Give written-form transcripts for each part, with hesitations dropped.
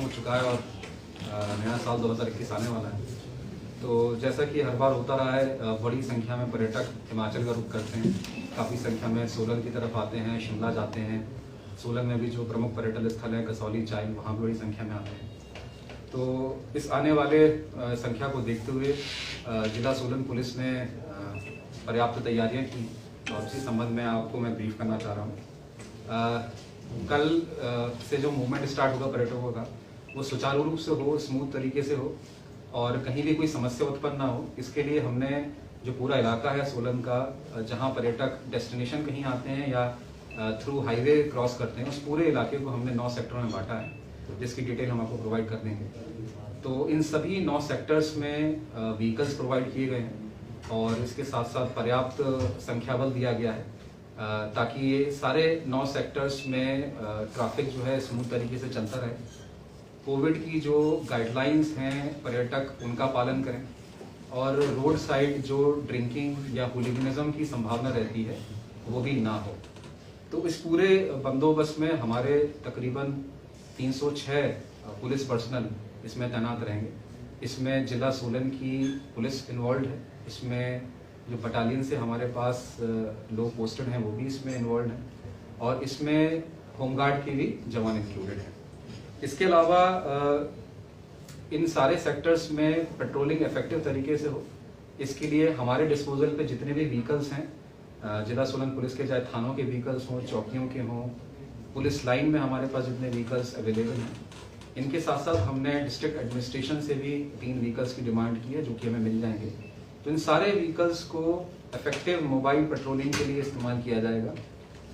हो चुका है और नया साल 2021 आने वाला है। तो जैसा कि हर बार होता रहा है, बड़ी संख्या में पर्यटक हिमाचल का रुख करते हैं। काफ़ी संख्या में सोलन की तरफ आते हैं, शिमला जाते हैं। सोलन में भी जो प्रमुख पर्यटन स्थल है कसौली चाइल, वहाँ भी बड़ी संख्या में आते हैं। तो इस आने वाले संख्या को देखते हुए जिला सोलन पुलिस ने पर्याप्त तैयारियां की और इसी संबंध में आपको मैं ब्रीफ करना चाह रहा हूँ। कल से जो मूवमेंट स्टार्ट होगा पर्यटकों का, वो सुचारू रूप से हो, स्मूथ तरीके से हो और कहीं भी कोई समस्या उत्पन्न ना हो। इसके लिए हमने जो पूरा इलाका है सोलन का, जहाँ पर्यटक डेस्टिनेशन कहीं आते हैं या थ्रू हाईवे क्रॉस करते हैं, उस पूरे इलाके को हमने 9 सेक्टरों में बांटा है, जिसकी डिटेल हम आपको प्रोवाइड कर देंगे। तो इन सभी 9 सेक्टर्स में व्हीकल्स प्रोवाइड किए गए हैं और इसके साथ साथ पर्याप्त संख्या बल दिया गया है ताकि ये सारे 9 सेक्टर्स में ट्रैफिक जो है स्मूथ तरीके से चलता रहे। कोविड की जो गाइडलाइंस हैं पर्यटक उनका पालन करें और रोड साइड जो ड्रिंकिंग या हुलिगनिज्म की संभावना रहती है वो भी ना हो। तो इस पूरे बंदोबस्त में हमारे तकरीबन 306 पुलिस पर्सनल इसमें तैनात रहेंगे। इसमें जिला सोलन की पुलिस इन्वॉल्व है, इसमें जो बटालियन से हमारे पास लोग पोस्टेड हैं वो भी इसमें इन्वॉल्व हैं और इसमें होमगार्ड के भी जवान इंक्लूडेड हैं। इसके अलावा इन सारे सेक्टर्स में पेट्रोलिंग इफेक्टिव तरीके से हो, इसके लिए हमारे डिस्पोजल पे जितने भी व्हीकल्स हैं जिला सोलन पुलिस के, चाहे थानों के व्हीकल्स हों, चौकियों के हों, पुलिस लाइन में हमारे पास जितने व्हीकल्स अवेलेबल हैं, इनके साथ साथ हमने डिस्ट्रिक्ट एडमिनिस्ट्रेशन से भी 3 व्हीकल्स की डिमांड की है जो कि हमें मिल जाएंगे। तो इन सारे व्हीकल्स को इफेक्टिव मोबाइल पेट्रोलिंग के लिए इस्तेमाल किया जाएगा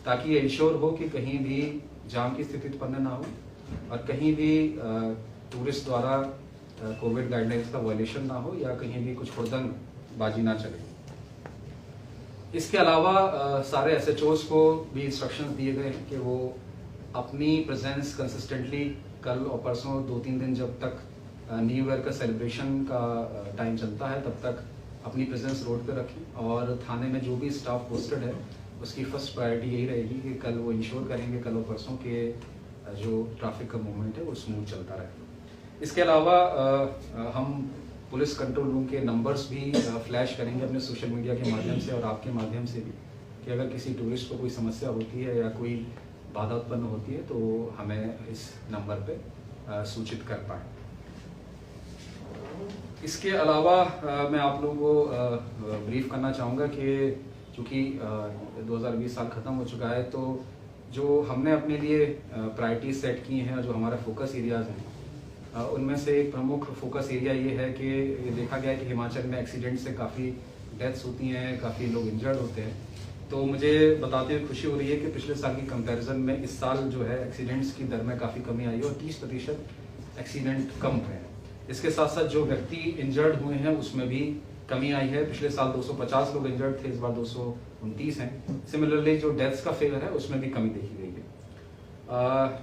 ताकि ये इंश्योर हो कि कहीं भी जाम की स्थिति उत्पन्न ना हो और कहीं भी टूरिस्ट द्वारा कोविड गाइडलाइंस का वायलेशन ना हो या कहीं भी कुछ हुड़दंग बाजी ना चले। इसके अलावा सारे एसएचओस को भी इंस्ट्रक्शंस दिए गए हैं कि वो अपनी प्रेजेंस कंसिस्टेंटली कल और परसों 2-3 दिन जब तक न्यू ईयर का सेलिब्रेशन का टाइम चलता है तब तक अपनी प्रेजेंस रोड पे रखें और थाने में जो भी स्टाफ पोस्टेड है उसकी फर्स्ट प्रायोरिटी यही रहेगी कि कल वो इंश्योर करेंगे कल और परसों के जो ट्रैफिक का मूवमेंट है वो स्मूथ चलता रहे। इसके अलावा हम पुलिस कंट्रोल रूम के नंबर्स भी फ्लैश करेंगे अपने सोशल मीडिया के माध्यम से और आपके माध्यम से भी कि अगर किसी टूरिस्ट को कोई समस्या होती है या कोई बाधा उत्पन्न होती है तो हमें इस नंबर पे सूचित कर पाए। इसके अलावा मैं आप लोगों को ब्रीफ करना चाहूँगा कि चूँकि 2020 साल ख़त्म हो चुका है, तो जो हमने अपने लिए प्रायोरिटी सेट की हैं, जो हमारा फोकस एरियाज़ हैं, उनमें से एक प्रमुख फोकस एरिया ये है कि ये देखा गया है कि हिमाचल में एक्सीडेंट से काफ़ी डेथ्स होती हैं, काफ़ी लोग इंजर्ड होते हैं। तो मुझे बताते हुए खुशी हो रही है कि पिछले साल की कंपैरिजन में इस साल जो है एक्सीडेंट्स की दर में काफ़ी कमी आई है और 30% एक्सीडेंट कम हुए हैं। इसके साथ साथ जो व्यक्ति इंजर्ड हुए हैं उसमें भी कमी आई है। पिछले साल 250 लोग इंजर्ड थे, इस बार 229 हैं। सिमिलरली जो डेथ्स का फिगर है उसमें भी कमी देखी गई है।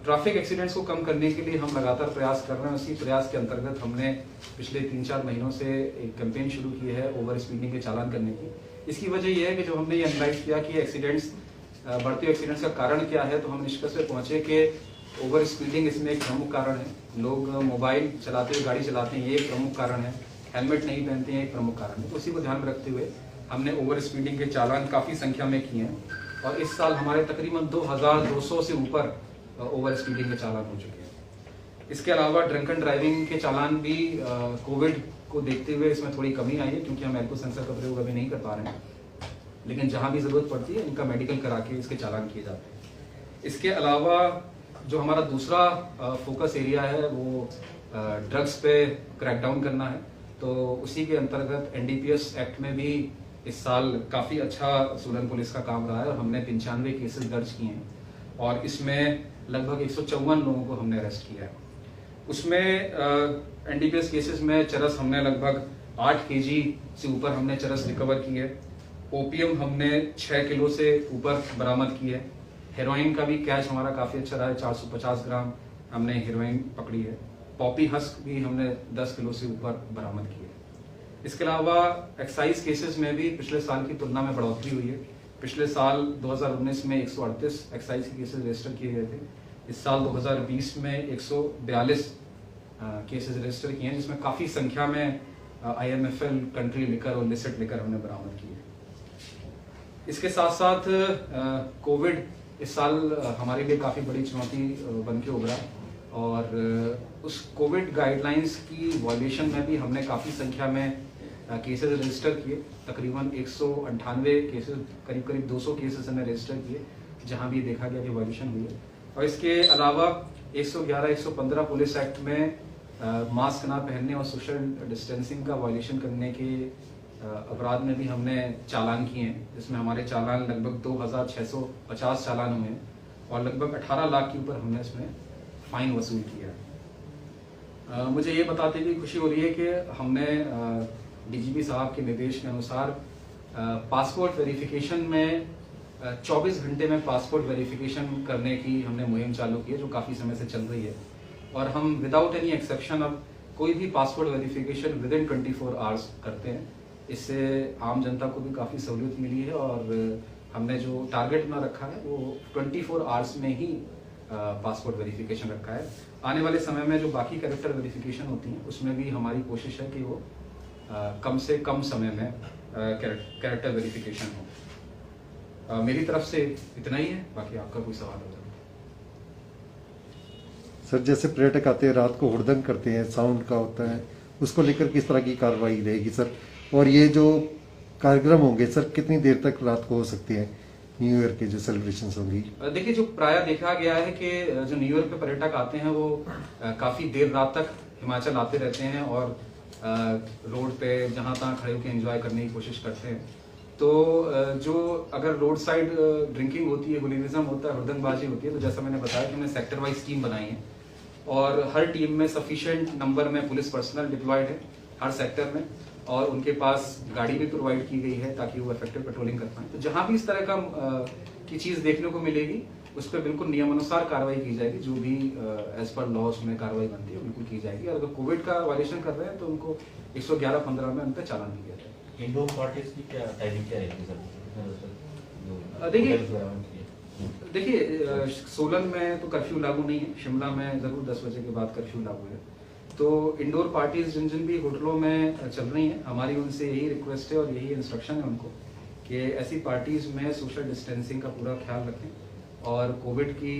ट्रैफिक एक्सीडेंट्स को कम करने के लिए हम लगातार प्रयास कर रहे हैं। उसी प्रयास के अंतर्गत हमने पिछले 3-4 महीनों से एक कैंपेन शुरू की है ओवर स्पीडिंग के चालान करने की। इसकी वजह यह है कि जब हमने ये एनालाइज किया कि एक्सीडेंट्स बढ़ते एक्सीडेंट्स का कारण क्या है, तो हम निष्कर्ष पे पहुंचे कि ओवर स्पीडिंग इसमें एक प्रमुख कारण है। लोग मोबाइल चलाते हुए गाड़ी चलाते हैं, ये एक प्रमुख कारण है। हेलमेट नहीं पहनते हैं, एक प्रमुख कारण है। तो उसी को ध्यान में रखते हुए हमने ओवर स्पीडिंग के चालान काफ़ी संख्या में किए हैं और इस साल हमारे तकरीबन 2200 से ऊपर ओवर स्पीडिंग के चालान हो चुके हैं। इसके अलावा ड्रंक एंड ड्राइविंग के चालान भी कोविड को देखते हुए इसमें थोड़ी कमी आई है क्योंकि हम एल्कोहल सेंसर का प्रयोग अभी नहीं कर पा रहे हैं, लेकिन जहाँ भी ज़रूरत पड़ती है इनका मेडिकल करा के इसके चालान किए जाते हैं। इसके अलावा जो हमारा दूसरा फोकस एरिया है वो ड्रग्स पे क्रैकडाउन करना है। तो उसी के अंतर्गत एनडीपीएस एक्ट में भी इस साल काफ़ी अच्छा सोलन पुलिस का काम रहा है और हमने 95 केसेस दर्ज किए हैं और इसमें लगभग 154 लोगों को हमने अरेस्ट किया है। उसमें एनडीपीएस केसेस में चरस हमने लगभग 8 केजी से ऊपर हमने चरस रिकवर की है। ओपीएम हमने 6 किलो से ऊपर बरामद की है। हेरोइन का भी कैच हमारा काफ़ी अच्छा रहा है, 450 ग्राम हमने हेरोइन पकड़ी है। पॉपी हस्क भी हमने 10 किलो से ऊपर बरामद की है। इसके अलावा एक्साइज केसेस में भी पिछले साल की तुलना में बढ़ोतरी हुई है। पिछले साल 2019 में 138 एक्साइज के केसेस रजिस्टर किए गए थे। इस साल 2020 में 142 केसेस रजिस्टर किए हैं, जिसमें काफ़ी संख्या में IMFL कंट्री लिकर और लिसिट लिकर हमने बरामद किए। इसके साथ साथ कोविड इस साल हमारे लिए काफ़ी बड़ी चुनौती बन के उभरा, और उस कोविड गाइडलाइंस की वॉल्यूशन में भी हमने काफ़ी संख्या में केसेस रजिस्टर किए। तकरीबन 198 केसेस, करीब 200 केसेस हमने रजिस्टर किए, जहां भी देखा गया कि वॉल्यूशन हुई है। और इसके अलावा 111-115 पुलिस एक्ट में मास्क ना पहनने और सोशल डिस्टेंसिंग का वॉल्यूशन करने के अपराध में भी हमने चालान किए हैं, जिसमें हमारे चालान लगभग 2650 चालान हुए हैं और लगभग 18 लाख के ऊपर हमने इसमें फाइन वसूल किया। मुझे ये बताते हुए खुशी हो रही है कि हमने DGP साहब के निर्देश के अनुसार पासपोर्ट वेरिफिकेशन में 24 घंटे में पासपोर्ट वेरिफिकेशन करने की हमने मुहिम चालू की है, जो काफ़ी समय से चल रही है। और हम विदाउट एनी एक्सेप्शन अब कोई भी passport verification with in 24 hours करते हैं। इससे आम जनता को भी काफ़ी सहूलियत मिली है, और हमने जो टारगेट अपना रखा है वो 24 आवर्स में ही पासपोर्ट वेरिफिकेशन रखा है। आने वाले समय में जो बाकी कैरेक्टर वेरिफिकेशन होती हैं उसमें भी हमारी कोशिश है कि वो कम से कम समय में कैरेक्टर वेरिफिकेशन हो। मेरी तरफ से इतना ही है, बाकी आपका कोई सवाल हो? सर, जैसे पर्यटक आते हैं रात को हुड़दंग करते हैं, साउंड का होता है, उसको लेकर किस तरह की कार्रवाई रहेगी सर? और ये जो कार्यक्रम होंगे सर, कितनी देर तक रात को हो सकते हैं? न्यू ईयर के जो सेलिब्रेशंस होंगी, देखिए, जो प्राय देखा गया है कि जो न्यू ईयर पे पर्यटक आते हैं वो काफी देर रात तक हिमाचल आते रहते हैं और रोड पे जहां तहां खड़े होकर एंजॉय करने की कोशिश करते हैं। तो जो अगर रोड साइड ड्रिंकिंग होती है, हुलिज्म होता है, हुड़दंगबाजी होती है, तो जैसा मैंने बताया कि हमने सेक्टर वाइज टीम बनाई है और हर टीम में सफिशिएंट नंबर में पुलिस पर्सनल डिप्लॉयड है हर सेक्टर में, और उनके पास गाड़ी भी प्रोवाइड की गई है ताकि वो इफेक्टिव पेट्रोलिंग कर पाए। तो जहां भी इस तरह का की चीज देखने को मिलेगी उस पर बिल्कुल नियमानुसार कार्रवाई की जाएगी। जो भी एज पर लॉ उसमें कार्रवाई बनती है बिल्कुल की जाएगी। और अगर कोविड का वायलेशन कर रहे हैं तो उनको 111-15 में उन पर चालान भी किया जाएगा। इंडोर पार्टीज की क्या टाइमिंग क्या रहेगी सर? देखिए, सोलन में तो कर्फ्यू लागू नहीं है, शिमला में जरूर 10 बजे के बाद कर्फ्यू लागू है। तो इंडोर पार्टीज जिन जिन भी होटलों में चल रही हैं, हमारी उनसे यही रिक्वेस्ट है और यही इंस्ट्रक्शन है उनको कि ऐसी पार्टीज में सोशल डिस्टेंसिंग का पूरा ख्याल रखें और कोविड की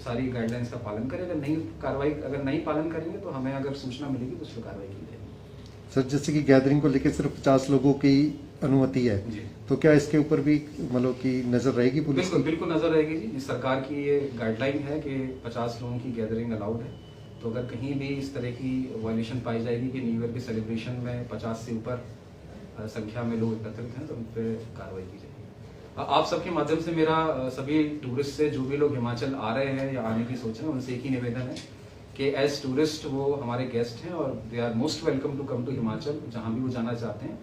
सारी गाइडलाइंस का पालन करें। अगर नहीं पालन करेंगे तो हमें अगर सूचना मिलेगी तो उस पर कार्रवाई की जाएगी। सर, जैसे कि गैदरिंग को लेकर सिर्फ 50 लोगों की अनुमति है, तो क्या इसके ऊपर भी मतलब कि नजर रहेगी पुलिस? बिल्कुल नजर रहेगी जी। सरकार की ये गाइडलाइन है कि 50 लोगों की गैदरिंग अलाउड है। तो अगर कहीं भी इस तरह की वायलेशन पाई जाएगी कि न्यू ईयर के सेलिब्रेशन में 50 से ऊपर संख्या में लोग एकत्रित हैं तो उन पर कार्रवाई की जाएगी। आप सबके माध्यम से मेरा सभी टूरिस्ट से, जो भी लोग हिमाचल आ रहे हैं या आने की सोच रहे हैं, उनसे एक ही निवेदन है कि एज टूरिस्ट वो हमारे गेस्ट हैं और they are most welcome to come to Himachal, जहाँ भी वो जाना चाहते हैं।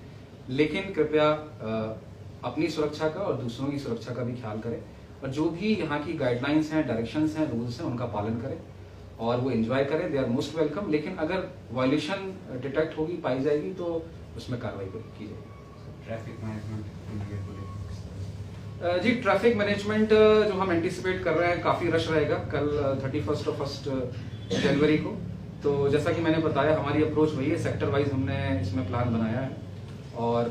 लेकिन कृपया अपनी सुरक्षा का और दूसरों की सुरक्षा का भी ख्याल करें और जो भी यहाँ की गाइडलाइंस हैं, डायरेक्शंस हैं, रूल्स हैं, उनका पालन करें और वो एंजॉय करें। They are most welcome. लेकिन अगर वायलेशन डिटेक्ट होगी, पाई जाएगी, तो उसमें कार्रवाई की जाएगी। ट्रैफिक मैनेजमेंट जी, ट्रैफिक मैनेजमेंट जो हम एंटिसिपेट कर रहे हैं, काफ़ी रश रहेगा कल 31 और 1 जनवरी को। तो जैसा कि मैंने बताया, हमारी अप्रोच वही है, सेक्टर वाइज हमने इसमें प्लान बनाया है और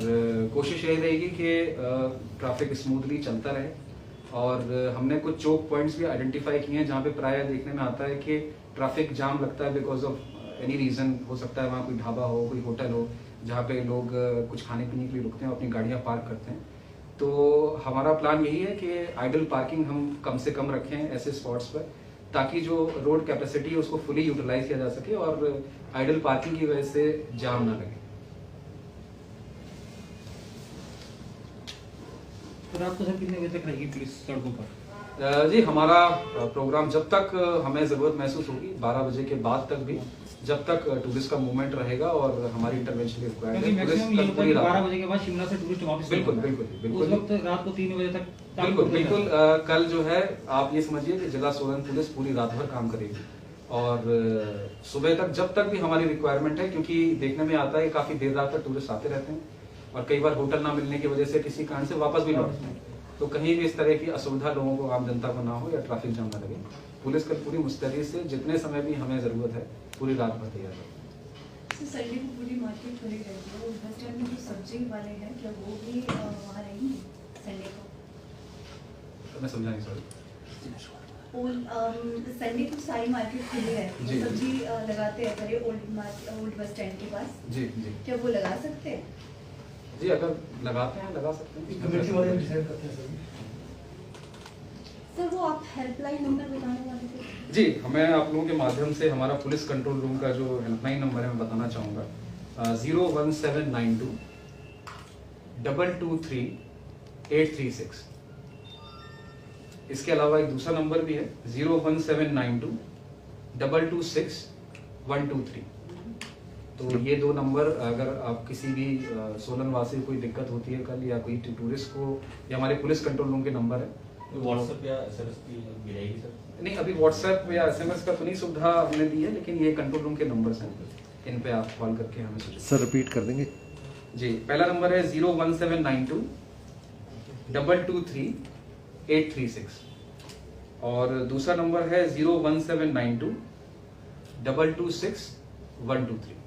कोशिश यही रहेगी कि ट्रैफिक स्मूथली चलता रहे। और हमने कुछ चौक पॉइंट्स भी आइडेंटिफाई किए हैं जहाँ पे प्राय देखने में आता है कि ट्रैफिक जाम लगता है बिकॉज ऑफ एनी रीज़न। हो सकता है वहाँ कोई ढाबा हो, कोई होटल हो, जहाँ पे लोग कुछ खाने पीने के लिए रुकते हैं, अपनी गाड़ियाँ पार्क करते हैं। तो हमारा प्लान यही है कि आइडल पार्किंग हम कम से कम रखें ऐसे स्पॉट्स पर, ताकि जो रोड कैपेसिटी है उसको फुली यूटिलाइज किया जा सके और आइडल पार्किंग की वजह से जाम ना लगे। तो रात को सर कितने बजे तक रहेगी पुलिस सड़कों पर? जी, हमारा प्रोग्राम जब तक हमें ज़रूरत महसूस होगी 12 बजे के बाद तक भी, जब तक टूरिस्ट का मूवमेंट रहेगा और हमारी इंटरवेंशन रिक्वायर्ड है। 12 बजे के बाद शिमला से टूरिस्ट वापस बिल्कुल उस वक्त रात को 3 बजे तक बिल्कुल कल जो है आप ये समझिए कि जिला सोलन पुलिस पूरी रात भर काम करेगी और सुबह तक, जब तक भी हमारी रिक्वायरमेंट है, क्योंकि देखने में आता है कि काफ़ी देर रात तक टूरिस्ट आते रहते हैं और कई बार होटल ना मिलने की वजह से किसी कारण से वापस भी लौटते हैं। तो कहीं भी इस तरह की असुविधा लोगों को, आम जनता को ना हो या ट्रैफिक जाम ना लगे, पुलिस कल पूरी मुस्तैदी से जितने समय भी हमें ज़रूरत है पूरी रात भर तैयार है। संडे को पूरी मार्केट खुली रहती है और बस स्टैंड में जो सब्जी वाले हैं क्या वो भी वहाँ रहेंगे संडे को? मैं समझा नहीं, सॉरी। संडे को सारी मार्केट खुली है, जी। सब्जी लगाते हैं करे ओल्ड बस स्टैंड के पास, जी जी क्या वो लगा सकते हैं? जी, अगर लगाते हैं लगा सकते हैं। कमेटी वाले डिसाइड करते हैं सर। सर वो आप हेल्पलाइन नंबर बताने वाले थे? जी, मैं आप लोगों के माध्यम से हमारा पुलिस कंट्रोल रूम का जो हेल्पलाइन नंबर है मैं बताना चाहूँगा। 01792 223 836। इसके अलावा एक दूसरा नंबर भी है 01792 226 123। तो ये दो नंबर, अगर आप किसी भी सोलन वासी को कोई दिक्कत होती है कल, या कोई टूरिस्ट को, या हमारे पुलिस कंट्रोल रूम के नंबर है। व्हाट्सएप या एसएमएस की मिलेगी सर? नहीं, अभी व्हाट्सएप या एसएमएस का तो नहीं सुविधा हमने दी है, लेकिन ये कंट्रोल रूम के नंबर्स हैं, इन पे आप कॉल करके हमें सूचित। सर रिपीट कर देंगे? जी, पहला नंबर है 01792 223 836 और दूसरा नंबर है 01792 226 123।